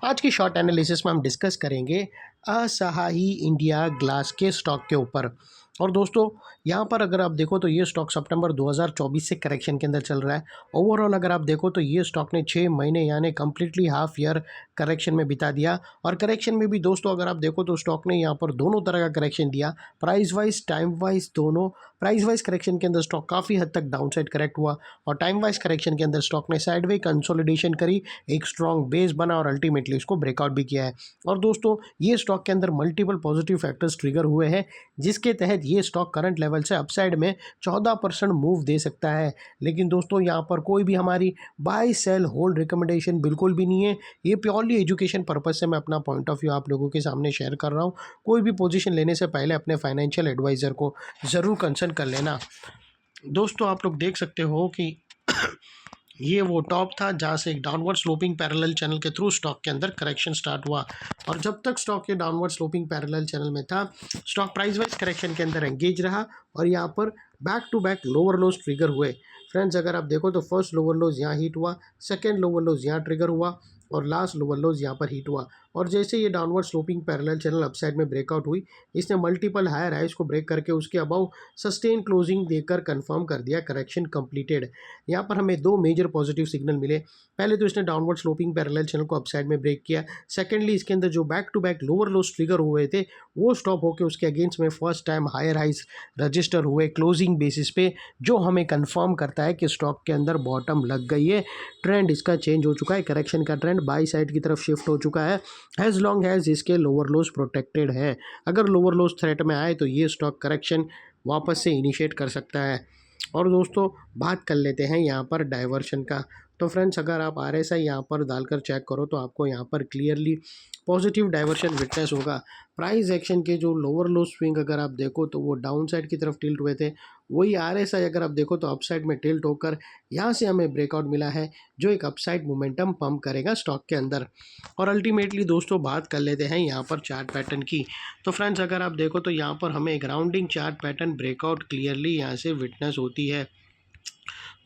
आज की short analysis में हम डिस्कस करेंगे असाही इंडिया ग्लास के स्टॉक के ऊपर। और दोस्तों यहाँ पर अगर आप देखो तो ये स्टॉक सितंबर 2024 से करेक्शन के अंदर चल रहा है। ओवरऑल अगर आप देखो तो ये स्टॉक ने 6 महीने यानी कम्प्लीटली हाफ ईयर करेक्शन में बिता दिया। और करेक्शन में भी दोस्तों अगर आप देखो तो स्टॉक ने यहाँ पर दोनों तरह का करेक्शन दिया, प्राइस वाइज टाइम वाइज दोनों। प्राइस वाइज करेक्शन के अंदर स्टॉक काफ़ी हद तक डाउन साइड करेक्ट हुआ और टाइम वाइज करेक्शन के अंदर स्टॉक ने साइडवे कंसोलिडेशन करी, एक स्ट्रॉन्ग बेस बना और अल्टीमेटली इसको ब्रेकआउट भी किया है। और दोस्तों ये स्टॉक के अंदर मल्टीपल पॉजिटिव फैक्टर्स ट्रिगर हुए हैं, जिसके तहत ये स्टॉक करंट लेवल से अपसाइड में 14% मूव दे सकता है। लेकिन दोस्तों यहाँ पर कोई भी हमारी बाय सेल होल्ड रिकमेंडेशन बिल्कुल भी नहीं है। ये प्योरली एजुकेशन पर्पज से मैं अपना पॉइंट ऑफ व्यू आप लोगों के सामने शेयर कर रहा हूँ। कोई भी पोजीशन लेने से पहले अपने फाइनेंशियल एडवाइज़र को ज़रूर कंसल्ट कर लेना। दोस्तों आप लोग देख सकते हो कि ये वो टॉप था जहाँ से एक डाउनवर्ड स्लोपिंग पैरेलल चैनल के थ्रू स्टॉक के अंदर करेक्शन स्टार्ट हुआ। और जब तक स्टॉक के डाउनवर्ड स्लोपिंग पैरेलल चैनल में था, स्टॉक प्राइस वाइज करेक्शन के अंदर एंगेज रहा और यहाँ पर back to back lower lows trigger हुए। फ्रेंड्स अगर आप देखो तो फर्स्ट लोअर लोज यहाँ हिट हुआ, सेकेंड लोअर लोज यहाँ ट्रिगर हुआ और लास्ट लोअर लोज यहाँ पर हिट हुआ। और जैसे ये downward sloping parallel channel upside में ब्रेकआउट हुई, इसने मल्टीपल हायर हाइज को ब्रेक करके उसके अबाउ सस्टेन क्लोजिंग देकर कंफर्म कर दिया करेक्शन कंप्लीटेड। यहाँ पर हमें दो मेजर पॉजिटिव सिग्नल मिले। पहले तो इसने डाउनवर्ड स्लोपिंग पैरेलल चैनल को अपसाइड में ब्रेक किया, सेकेंडली इसके अंदर जो back to back lower lows trigger हुए थे वो स्टॉप होकर उसके अगेंस्ट में first time higher highs register हुए क्लोजिंग बेसिस पे, जो हमें कंफर्म करता है कि स्टॉक के अंदर बॉटम लग गई है। ट्रेंड इसका चेंज हो चुका है, करेक्शन का ट्रेंड बाई साइड की तरफ शिफ्ट हो चुका है एज लॉन्ग एज इसके लोअर लोज प्रोटेक्टेड है। अगर लोअर लोज थ्रेट में आए तो ये स्टॉक करेक्शन वापस से इनिशिएट कर सकता है। और दोस्तों बात कर लेते हैं यहाँ पर डाइवर्शन का। तो फ्रेंड्स अगर आप RSI यहाँ पर डालकर चेक करो तो आपको यहाँ पर क्लियरली पॉजिटिव डाइवर्शन विटनेस होगा। प्राइस एक्शन के जो लोअर लो स्विंग अगर आप देखो तो वो डाउन साइड की तरफ टिल्ट हुए थे, वही RSI अगर आप देखो तो अपसाइड में टिल्ट होकर यहाँ से हमें ब्रेकआउट मिला है, जो एक अपसाइड मोमेंटम पंप करेगा स्टॉक के अंदर। और अल्टीमेटली दोस्तों बात कर लेते हैं यहाँ पर चार्ट पैटर्न की। तो फ्रेंड्स अगर आप देखो तो यहाँ पर हमें एक rounding chart pattern breakout clearly यहाँ से विटनेस होती है।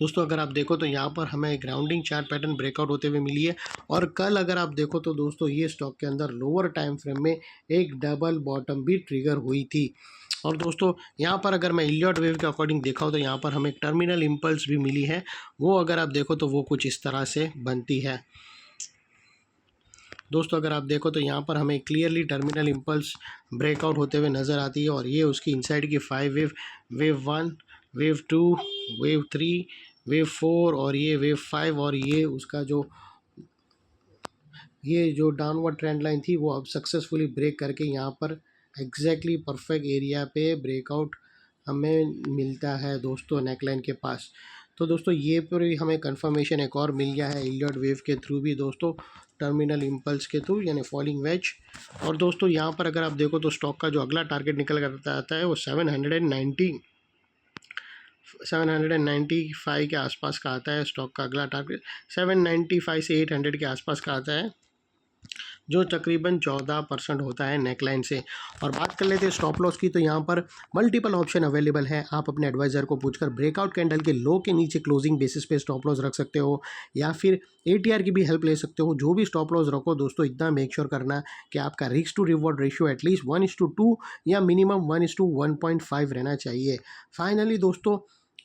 दोस्तों अगर आप देखो तो यहाँ पर हमें एक ग्राउंडिंग चार्ट पैटर्न ब्रेकआउट होते हुए मिली है। और कल अगर आप देखो तो दोस्तों ये स्टॉक के अंदर लोअर टाइम फ्रेम में एक डबल बॉटम भी ट्रिगर हुई थी। और दोस्तों यहाँ पर अगर मैं इलियट वेव के अकॉर्डिंग देखा हूँ तो यहाँ पर हमें एक टर्मिनल इम्पल्स भी मिली है, वो अगर आप देखो तो वो कुछ इस तरह से बनती है। दोस्तों अगर आप देखो तो यहाँ पर हमें क्लियरली टर्मिनल इम्पल्स ब्रेकआउट होते हुए नज़र आती है और ये उसकी इनसाइड की 5 wave, wave 1, wave 2, wave 3, wave 4 और ये वेव 5 और ये उसका जो डाउनवर्ड ट्रेंड लाइन थी वो अब सक्सेसफुली ब्रेक करके यहाँ पर एग्जैक्टली परफेक्ट एरिया पे ब्रेकआउट हमें मिलता है दोस्तों नेकलाइन के पास। तो दोस्तों ये पर हमें कंफर्मेशन एक और मिल गया है इलियट वेव के थ्रू भी दोस्तों, टर्मिनल इम्पल्स के थ्रू यानी फॉलिंग वेज। और दोस्तों यहाँ पर अगर आप देखो तो स्टॉक का जो अगला टारगेट निकल कर आता है वो 795 के आसपास का आता है। स्टॉक का अगला टारगेट 795 से 800 के आसपास का आता है, जो तकरीबन 14% होता है नेकलाइन से। और बात कर लेते हैं स्टॉप लॉस की। तो यहाँ पर मल्टीपल ऑप्शन अवेलेबल है, आप अपने एडवाइज़र को पूछकर ब्रेकआउट कैंडल के लो के नीचे क्लोजिंग बेसिस पे स्टॉप लॉस रख सकते हो या फिर ATR की भी हेल्प ले सकते हो। जो भी स्टॉप लॉस रखो दोस्तों इतना मेक श्योर करना कि आपका risk to reward ratio at least 1:2 या मिनिमम 1:1.5 रहना चाहिए। फाइनली दोस्तों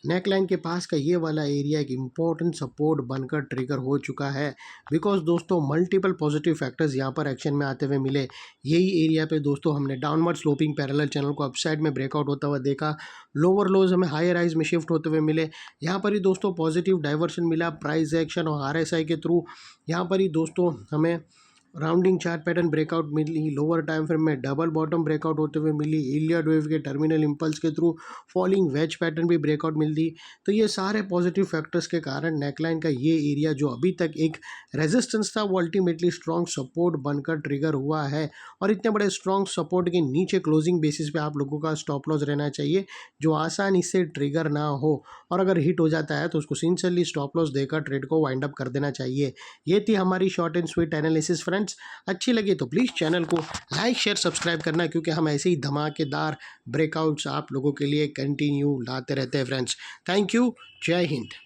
नेकलाइन के पास का ये वाला एरिया एक इम्पोर्टेंट सपोर्ट बनकर ट्रिगर हो चुका है, बिकॉज दोस्तों मल्टीपल पॉजिटिव फैक्टर्स यहाँ पर एक्शन में आते हुए मिले। यही एरिया पे दोस्तों हमने डाउनवर्ड स्लोपिंग पैरेलल चैनल को अपसाइड में ब्रेकआउट होता हुआ देखा, लोअर लोज हमें हायर हाइज में शिफ्ट होते हुए मिले। यहाँ पर ही दोस्तों पॉजिटिव डाइवर्शन मिला प्राइस एक्शन और RSI के थ्रू। यहाँ पर ही दोस्तों हमें राउंडिंग चार्ट पैटर्न ब्रेकआउट मिली, लोअर टाइम फ्रेम में डबल बॉटम ब्रेकआउट होते हुए मिली, इलियट वेव के टर्मिनल इम्पल्स के थ्रू फॉलिंग वेज पैटर्न भी ब्रेकआउट मिलती। तो ये सारे पॉजिटिव फैक्टर्स के कारण नेकलाइन का ये एरिया जो अभी तक एक रेजिस्टेंस था वो अल्टीमेटली स्ट्रॉन्ग सपोर्ट बनकर ट्रिगर हुआ है। और इतने बड़े स्ट्रॉन्ग सपोर्ट के नीचे क्लोजिंग बेसिस पे आप लोगों का स्टॉप लॉस रहना चाहिए, जो आसानी से ट्रिगर ना हो। और अगर हिट हो जाता है तो उसको सिंसियरली स्टॉप लॉस देकर ट्रेड को वाइंड अप कर देना चाहिए। ये थी हमारी short and sweet analysis friends. अच्छी लगी तो प्लीज़ चैनल को लाइक शेयर सब्सक्राइब करना, क्योंकि हम ऐसे ही धमाकेदार ब्रेकआउट्स आप लोगों के लिए कंटिन्यू लाते रहते हैं फ्रेंड्स। थैंक यू, जय हिंद।